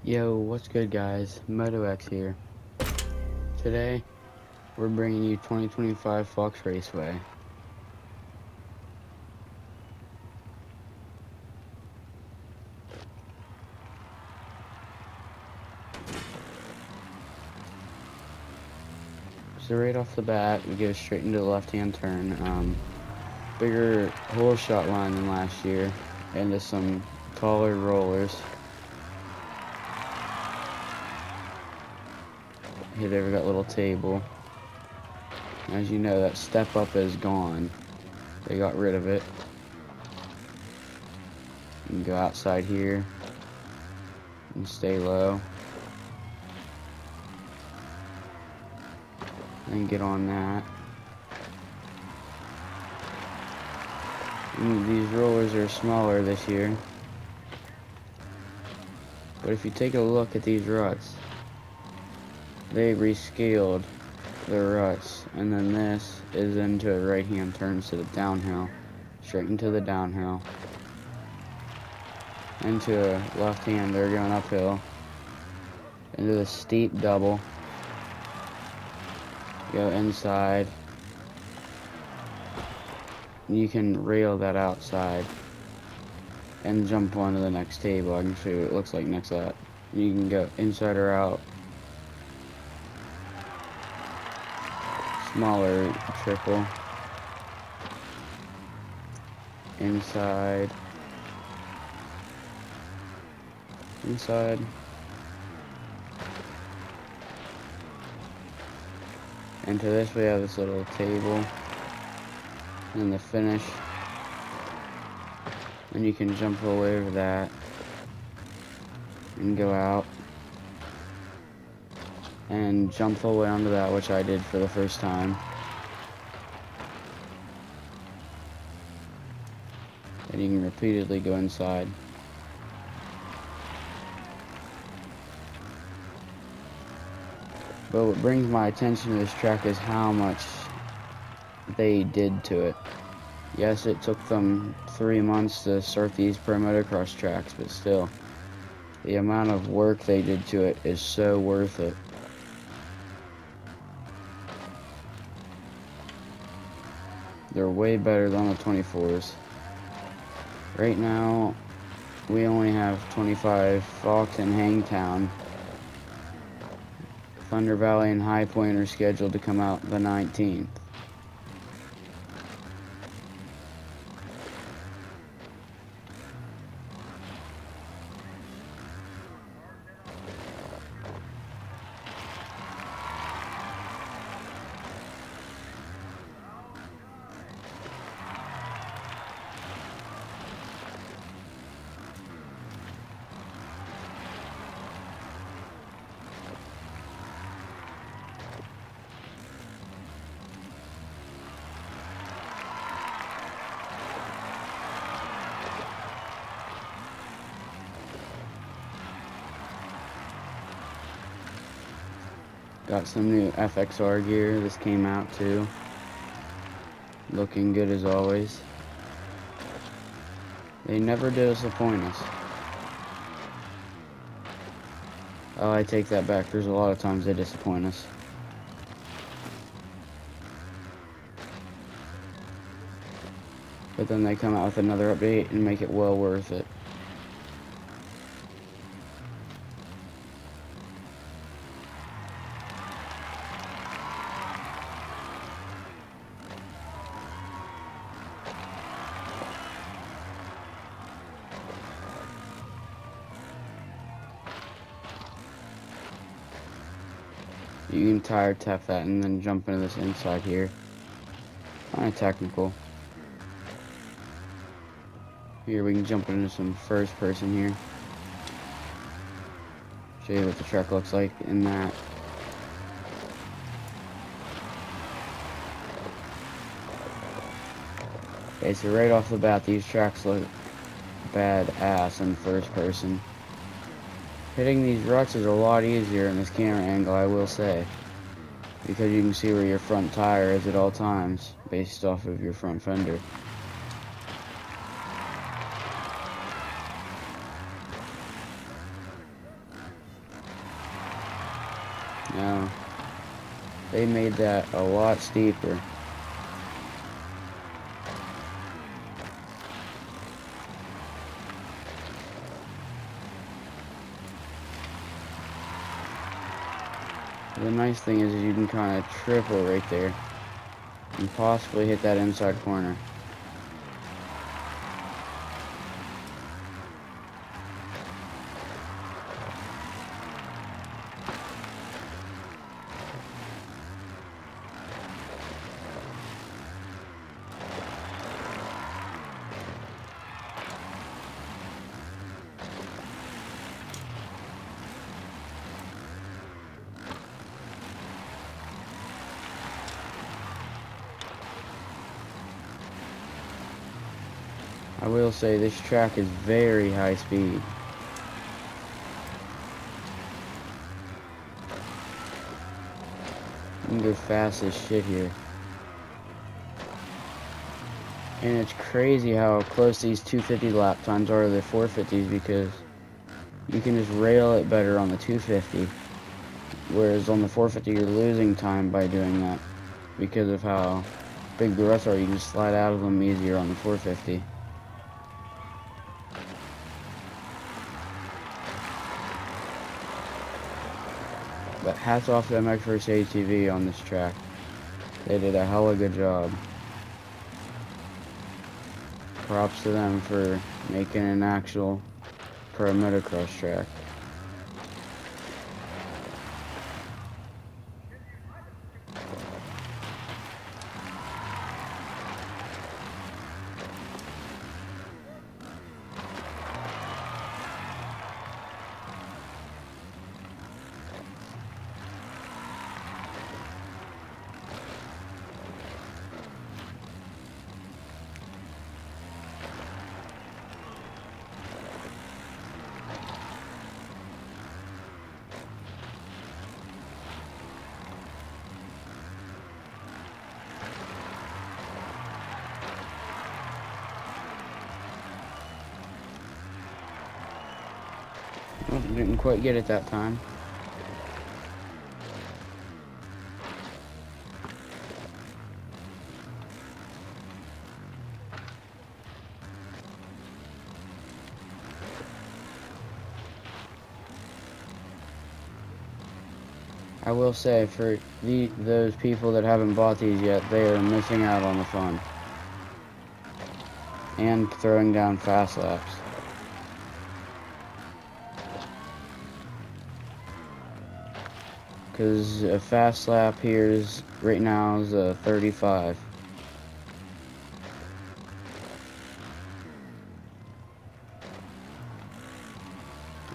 Yo, what's good guys? MotoX here. Today, we're bringing you 2025 Fox Raceway. So right off the bat, we go straight into the left-hand turn. Bigger hole shot line than last year, into some taller rollers. Hit over that little table. As you know, that step up is gone. They got rid of it. You can go outside here and stay low. And get on that. And these rollers are smaller this year. But if you take a look at these ruts, they rescaled the ruts, and then this is into a right-hand turn instead of downhill, straight into the downhill, into a left-hander going uphill, into the steep double, go inside. You can rail that outside and jump onto the next table. I can show you what it looks like next to that. You can go inside or out. Smaller triple. Inside. Inside. And to this we have this little table. And the finish. And you can jump all over that. And go out. And jump all the way onto that, which I did for the first time. And you can repeatedly go inside. But what brings my attention to this track is how much they did to it. Yes, it took them 3 months to start these pro motocross tracks, but still, the amount of work they did to it is so worth it. They're way better than the 24s. Right now, we only have 25 Fox and Hangtown. Thunder Valley and High Point are scheduled to come out the 19th. Got some new FXR gear. This came out too. Looking good as always. They never disappoint us. Oh, I take that back. There's a lot of times they disappoint us. But then they come out with another update and make it well worth it. You can tire tap that and then jump into this inside here. Kinda technical. Here we can jump into some first person here. Show you what the truck looks like in that. Okay, so right off the bat, these tracks look badass in first person. Hitting these ruts is a lot easier in this camera angle, I will say, because you can see where your front tire is at all times, based off of your front fender. Now, they made that a lot steeper. The nice thing is you can kind of triple right there and possibly hit that inside corner. I will say this track is very high speed. You can go fast as shit here. And it's crazy how close these 250 lap times are to the 450s, because you can just rail it better on the 250. Whereas on the 450 you're losing time by doing that because of how big the ruts are. You can just slide out of them easier on the 450. But hats off to MX vs ATV on this track. They did a hella good job. Props to them for making an actual pro motocross track. Well, didn't quite get it that time. I will say, for those people that haven't bought these yet, they are missing out on the fun. And throwing down fast laps. Because a fast lap here is, right now, is a 35.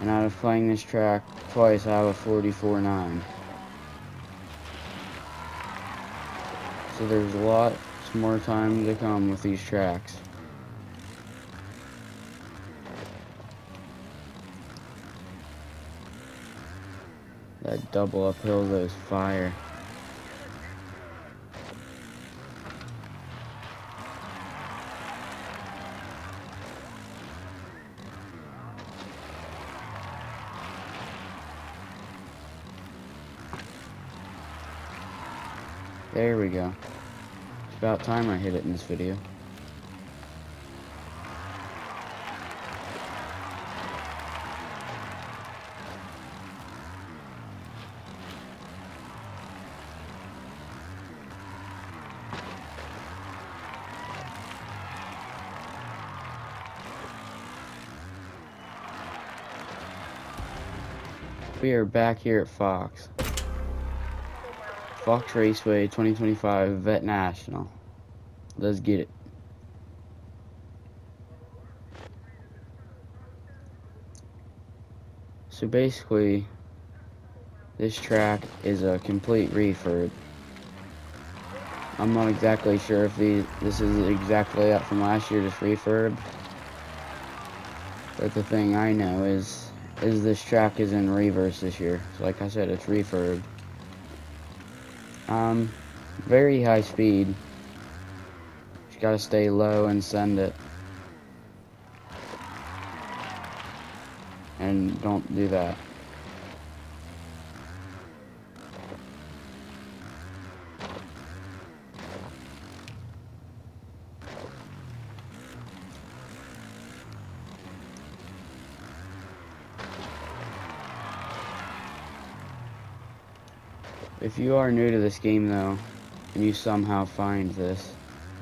And out of playing this track twice, I have a 44.9. So there's lots more time to come with these tracks. That double uphill goes fire. There we go. It's about time I hit it in this video. We are back here at Fox Raceway 2025 Vet National. Let's get it. So basically, this track is a complete refurb. I'm not exactly sure if this is exactly that from last year, just refurb. But the thing I know is this track is in reverse this year. So like I said, it's refurbed. Very high speed. Just gotta stay low and send it. And don't do that. If you are new to this game though, and you somehow find this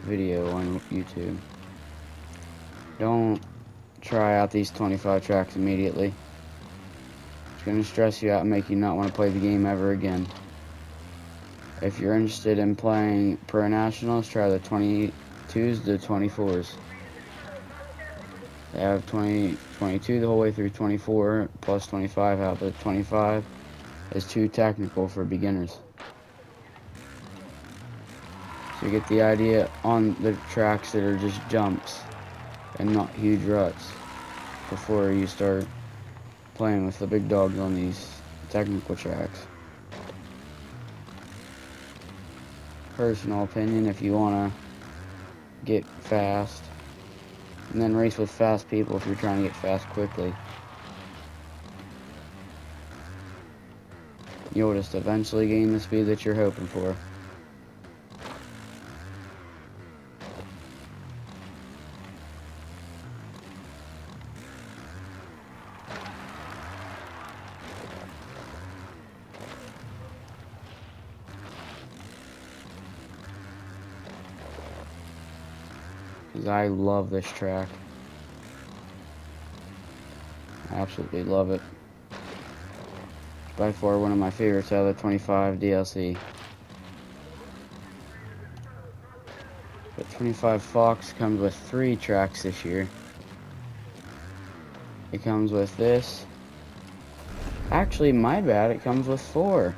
video on YouTube, don't try out these 25 tracks immediately. It's going to stress you out and make you not want to play the game ever again. If you're interested in playing Pro Nationals, try the 22s to 24s. They have 22 the whole way through 24, plus 25 out, but 25 is too technical for beginners. So you get the idea on the tracks that are just jumps and not huge ruts before you start playing with the big dogs on these technical tracks. Personal opinion, if you want to get fast, and then race with fast people if you're trying to get fast quickly. You'll just eventually gain the speed that you're hoping for. Because I love this track. I absolutely love it. It's by far one of my favorites out of the 25 DLC. But 25 Fox comes with 3 tracks this year. It comes with this. Actually, my bad, it comes with 4.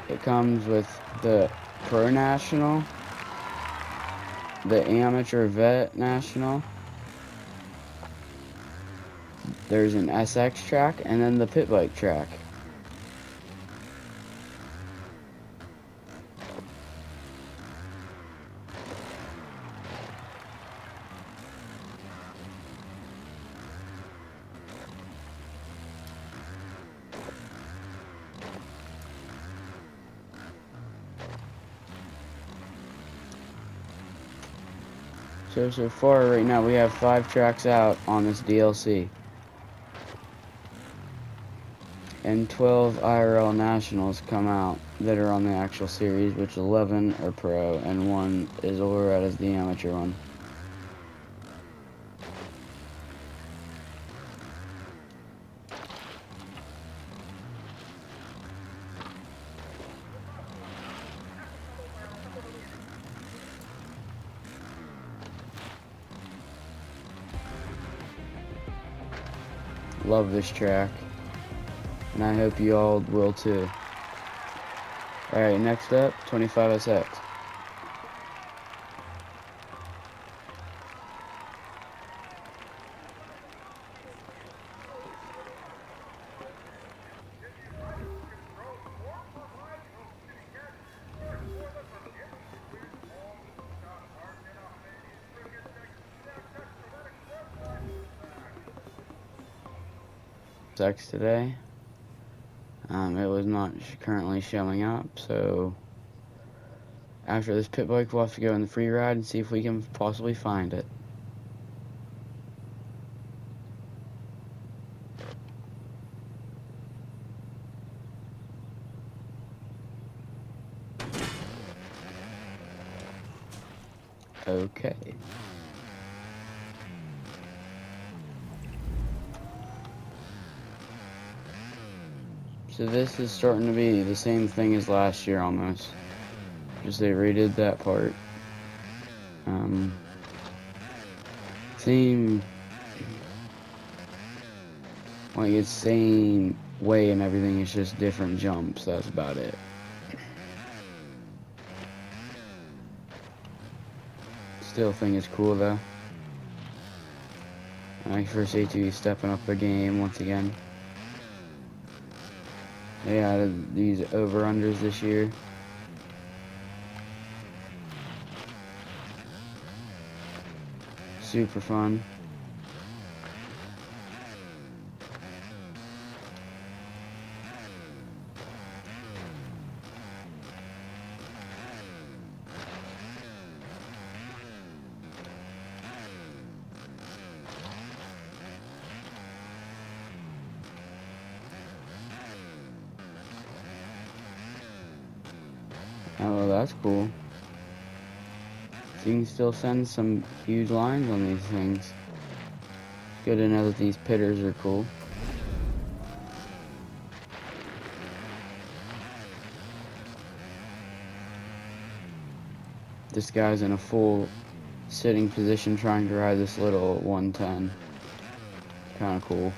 It comes with the Pro National, the Amateur Vet National, there's an SX track, and then the pit bike track. So far right now we have 5 tracks out on this DLC. And 12 IRL Nationals come out that are on the actual series, which 11 are pro and 1 is override as the amateur one. Love this track, and I hope you all will too. Alright, next up, 25SX. Today. It was not currently showing up, so after this pit bike we'll have to go in the free ride and see if we can possibly find it. Okay. So this is starting to be the same thing as last year almost. Just they redid that part. Same, like it's same way and everything, it's just different jumps, that's about it. Still think it's cool though. I first ATV stepping up the game once again. They added these over-unders this year. Super fun. Oh, that's cool. So you can still send some huge lines on these things. Good to know that these pitters are cool. This guy's in a full sitting position trying to ride this little 110. Kind of cool.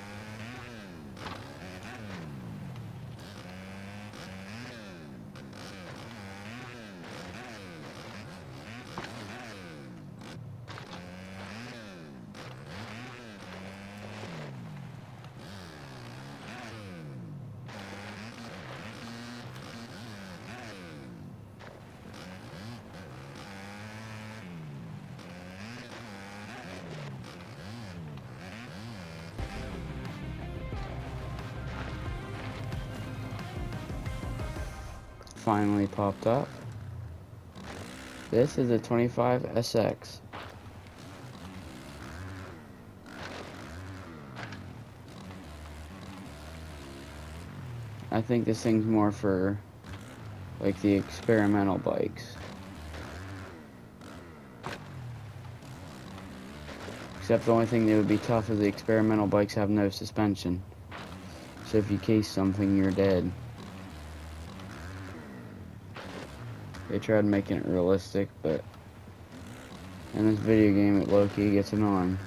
Finally popped up. This is a 25 SX. I think this thing's more for like the experimental bikes. Except the only thing that would be tough is the experimental bikes have no suspension. So if you case something, you're dead. They tried making it realistic, but in this video game it low-key gets annoying.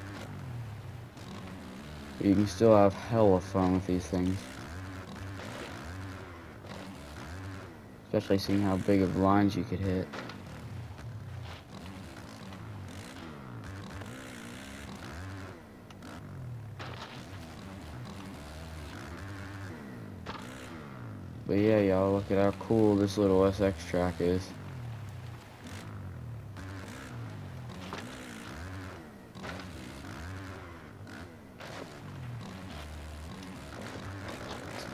But you can still have hella fun with these things. Especially seeing how big of lines you could hit. But yeah, y'all, look at how cool this little SX track is.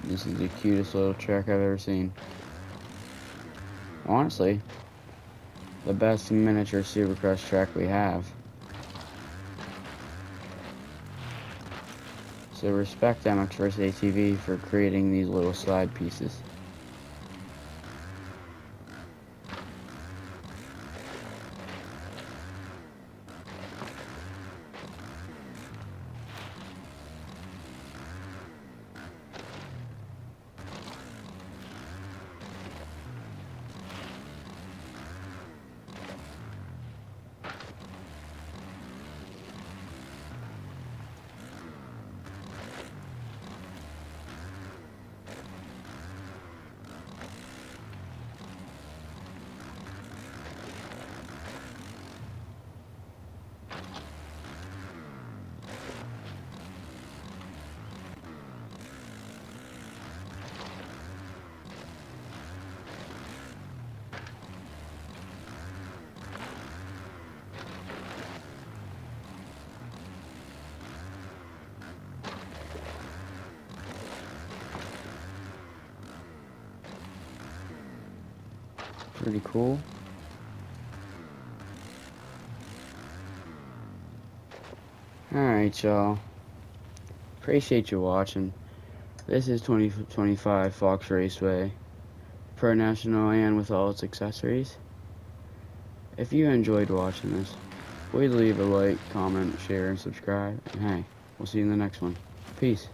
This is the cutest little track I've ever seen. Honestly, the best miniature supercross track we have. So respect MX vs ATV for creating these little slide pieces. Pretty cool. Alright, y'all. Appreciate you watching. This is 2025 Fox Raceway Pro National and with all its accessories. If you enjoyed watching this, please leave a like, comment, share, and subscribe. And hey, we'll see you in the next one. Peace.